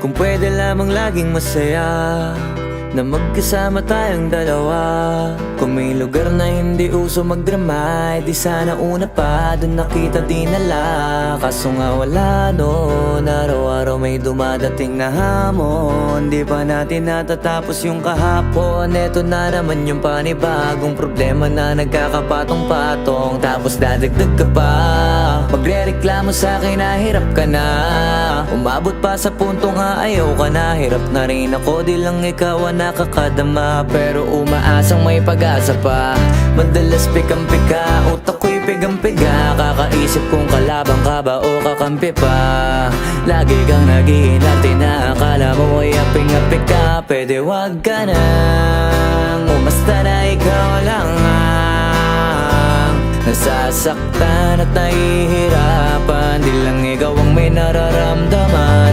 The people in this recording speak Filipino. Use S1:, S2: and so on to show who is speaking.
S1: Kung pwede lamang laging masaya na magkasama tayong dalawa. Kung may lugar na hindi uso magdrama, di sana una pa dun nakita dinala. Kaso nga wala noon, araw-araw may dumadating na hamon. Di pa natin natatapos yung kahapon. Eto na naman yung panibagong problema na nagkakapatong-patong. Tapos dadagdag ka pa, magre-reklamo sa'kin na hirap ka na. Umabot pa sa punto nga ayaw ka na. Hirap na rin ako, di lang ikaw ang nakakadama. Pero umaasang may pag-asa pa. Madalas pikang-pika, utak ko'y pigang-piga. Kakaisip kung kalabang ka ba o kakampi pa. Lagi kang nag-iinarte na akala mo ay aping-apik ka. Pwede wag ka nang umasta na ikaw lang ang nasasaktan at nahihirapan. Di lang ikaw ang may nararamdaman.